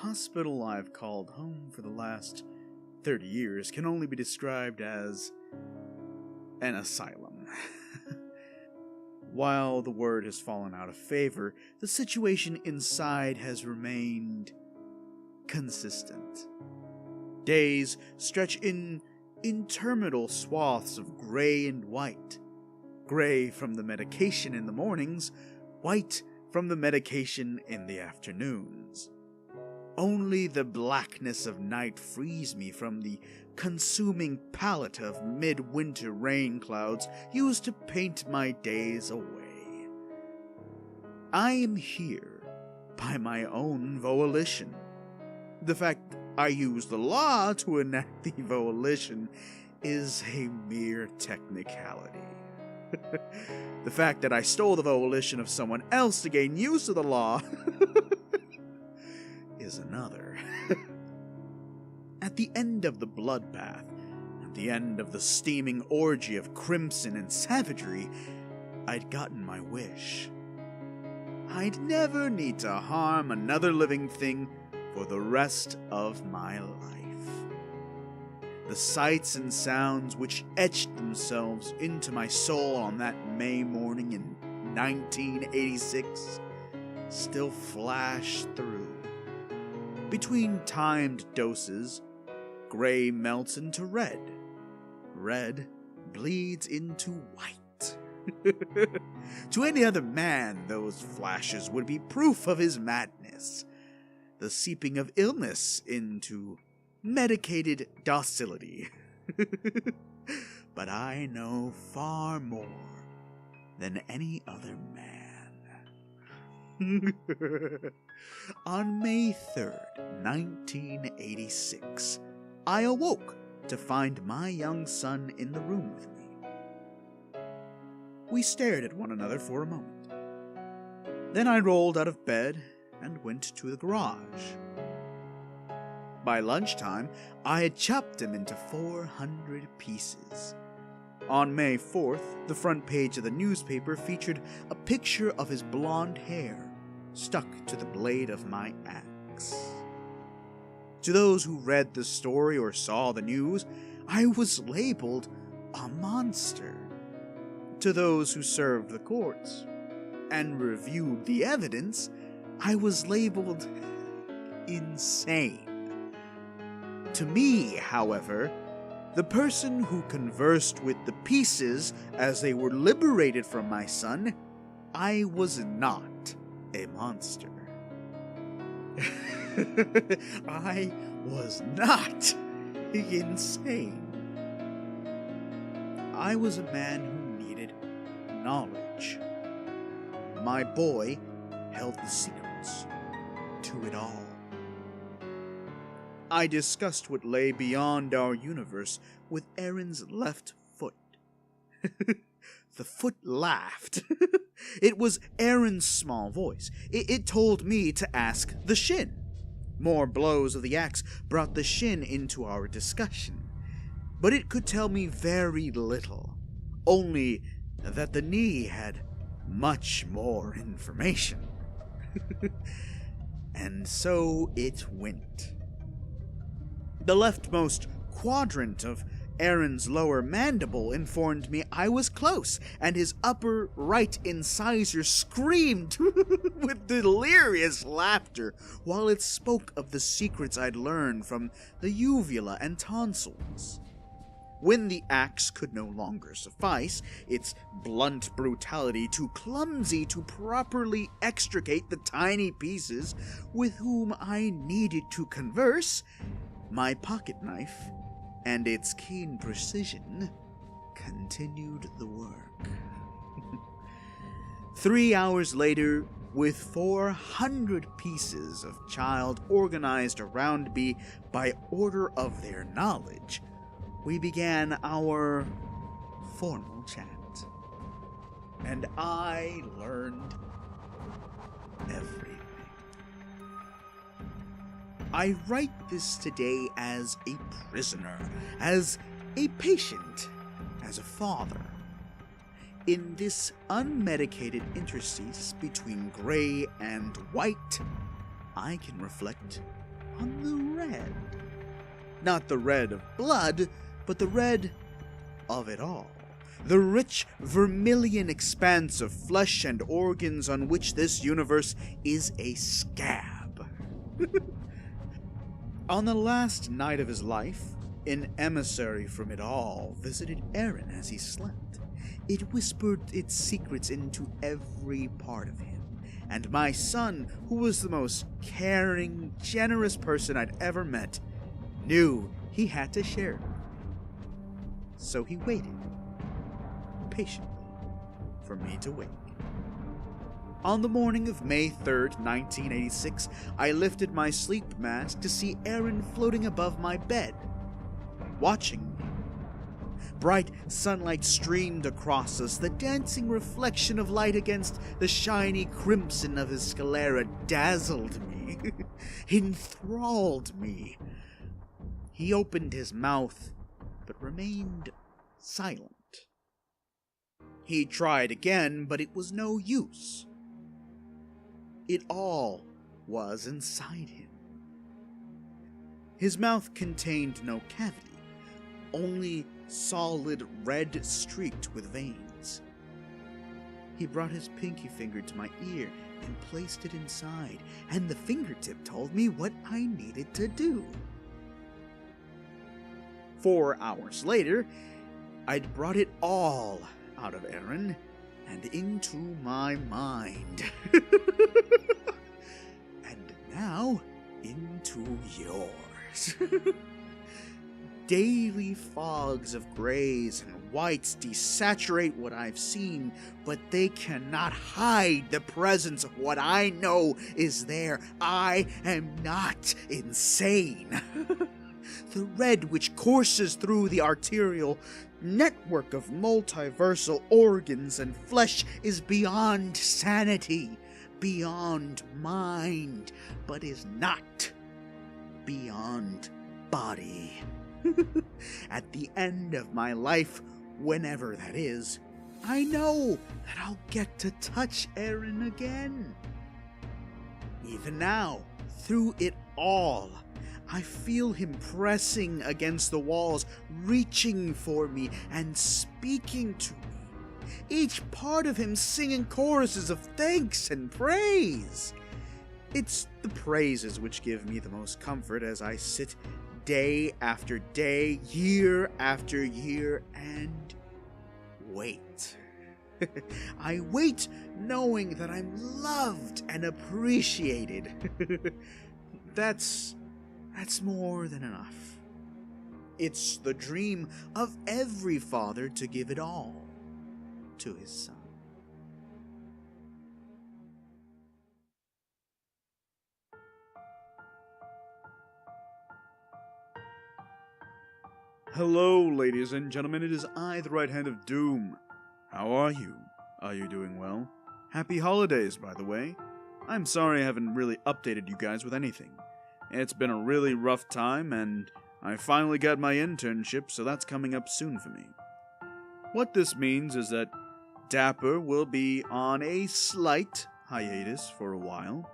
hospital I've called home for the last 30 years can only be described as an asylum. While the word has fallen out of favor, the situation inside has remained consistent. Days stretch in interminable swaths of gray and white. Gray from the medication in the mornings, white from the medication in the afternoons. Only the blackness of night frees me from the consuming palette of midwinter rain clouds used to paint my days away. I am here by my own volition. The fact I use the law to enact the volition is a mere technicality. The fact that I stole the volition of someone else to gain use of the law is another. At the end of the bloodbath, at the end of the steaming orgy of crimson and savagery, I'd gotten my wish. I'd never need to harm another living thing for the rest of my life. The sights and sounds which etched themselves into my soul on that May morning in 1986 still flash through. Between timed doses, gray melts into red. Red bleeds into white. To any other man, those flashes would be proof of his madness. The seeping of illness into medicated docility. But I know far more than any other man. On May 3rd, 1986, I awoke to find my young son in the room with me. We stared at one another for a moment. Then I rolled out of bed and went to the garage. By lunchtime, I had chopped him into 400 pieces. On May 4th, the front page of the newspaper featured a picture of his blonde hair stuck to the blade of my axe. To those who read the story or saw the news, I was labeled a monster. To those who served the courts and reviewed the evidence, I was labeled insane. To me, however, the person who conversed with the pieces as they were liberated from my son, I was not a monster. I was not insane. I was a man who needed knowledge. My boy held the secrets to it all. I discussed what lay beyond our universe with Aaron's left foot. The foot laughed. It was Aaron's small voice. It told me to ask the shin. More blows of the axe brought the shin into our discussion. But it could tell me very little. Only that the knee had much more information. And so it went. The leftmost quadrant of Aaron's lower mandible informed me I was close, and his upper right incisor screamed with delirious laughter while it spoke of the secrets I'd learned from the uvula and tonsils. When the axe could no longer suffice, its blunt brutality too clumsy to properly extricate the tiny pieces with whom I needed to converse, my pocket knife and its keen precision continued the work. 3 hours later, with 400 pieces of child organized around me by order of their knowledge, we began our formal chat. And I learned everything. I write this today as a prisoner, as a patient, as a father. In this unmedicated interstice between gray and white, I can reflect on the red. Not the red of blood, but the red of it all. The rich vermilion expanse of flesh and organs on which this universe is a scab. On the last night of his life, an emissary from it all visited Aaron as he slept. It whispered its secrets into every part of him, and my son, who was the most caring, generous person I'd ever met, knew he had to share it. So he waited, patiently, for me to wake. On the morning of May 3rd, 1986, I lifted my sleep mask to see Aaron floating above my bed, watching me. Bright sunlight streamed across us, the dancing reflection of light against the shiny crimson of his sclera dazzled me, enthralled me. He opened his mouth, but remained silent. He tried again, but it was no use. It all was inside him. His mouth contained no cavity, only solid red streaked with veins. He brought his pinky finger to my ear and placed it inside, and the fingertip told me what I needed to do. 4 hours later, I'd brought it all out of Aaron and into my mind. And now into yours. Daily fogs of grays and whites desaturate what I've seen, but they cannot hide the presence of what I know is there. I am not insane. The red which courses through the arterial network of multiversal organs and flesh is beyond sanity, beyond mind, but is not beyond body. At the end of my life, whenever that is, I know that I'll get to touch Aaron again. Even now, through it all, I feel him pressing against the walls, reaching for me and speaking to me. Each part of him singing choruses of thanks and praise. It's the praises which give me the most comfort as I sit day after day, year after year, and wait. I wait knowing that I'm loved and appreciated. That's more than enough. It's the dream of every father to give it all to his son. Hello, ladies and gentlemen, it is I, the RightHandofDoom. How are you? Are you doing well? Happy holidays, by the way. I'm sorry I haven't really updated you guys with anything. It's been a really rough time, and I finally got my internship, so that's coming up soon for me. What this means is that Dapper will be on a slight hiatus for a while,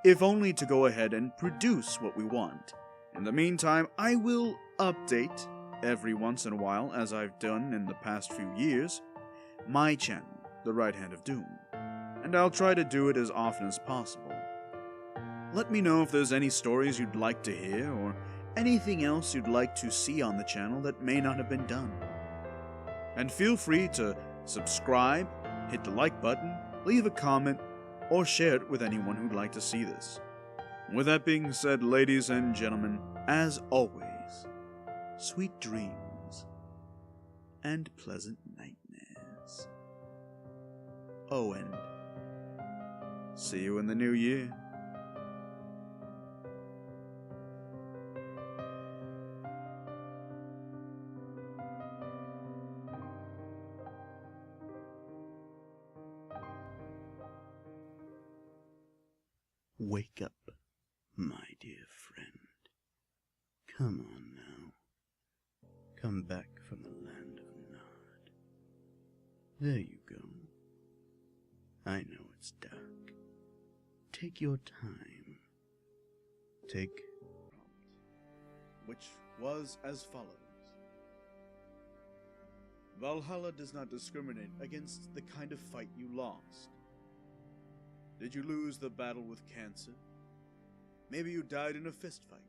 if only to go ahead and produce what we want. In the meantime, I will update every once in a while, as I've done in the past few years, my channel, the RightHandofDoom, and I'll try to do it as often as possible. Let me know if there's any stories you'd like to hear, or anything else you'd like to see on the channel that may not have been done. And feel free to subscribe, hit the like button, leave a comment, or share it with anyone who'd like to see this. With that being said, ladies and gentlemen, as always, sweet dreams and pleasant nightmares. Oh, and see you in the new year. Wake up, my dear friend. Come on now. Come back from the land of Nod. There you go. I know it's dark. Take your time. Take which was as follows. Valhalla does not discriminate against the kind of fight you lost. Did you lose the battle with cancer? Maybe you died in a fistfight,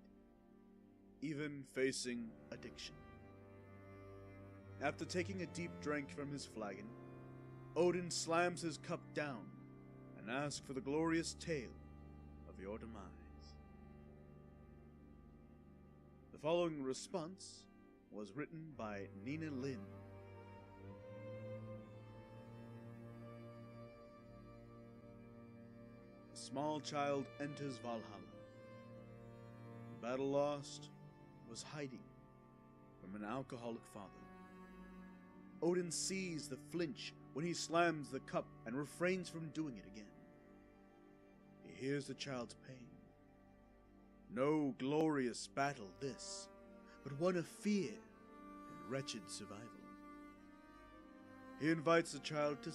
even facing addiction. After taking a deep drink from his flagon, Odin slams his cup down and asks for the glorious tale of your demise. The following response was written by Nina Lin. A small child enters Valhalla. The battle lost was hiding from an alcoholic father. Odin sees the flinch when he slams the cup and refrains from doing it again. He hears the child's pain. No glorious battle this, but one of fear and wretched survival. He invites the child to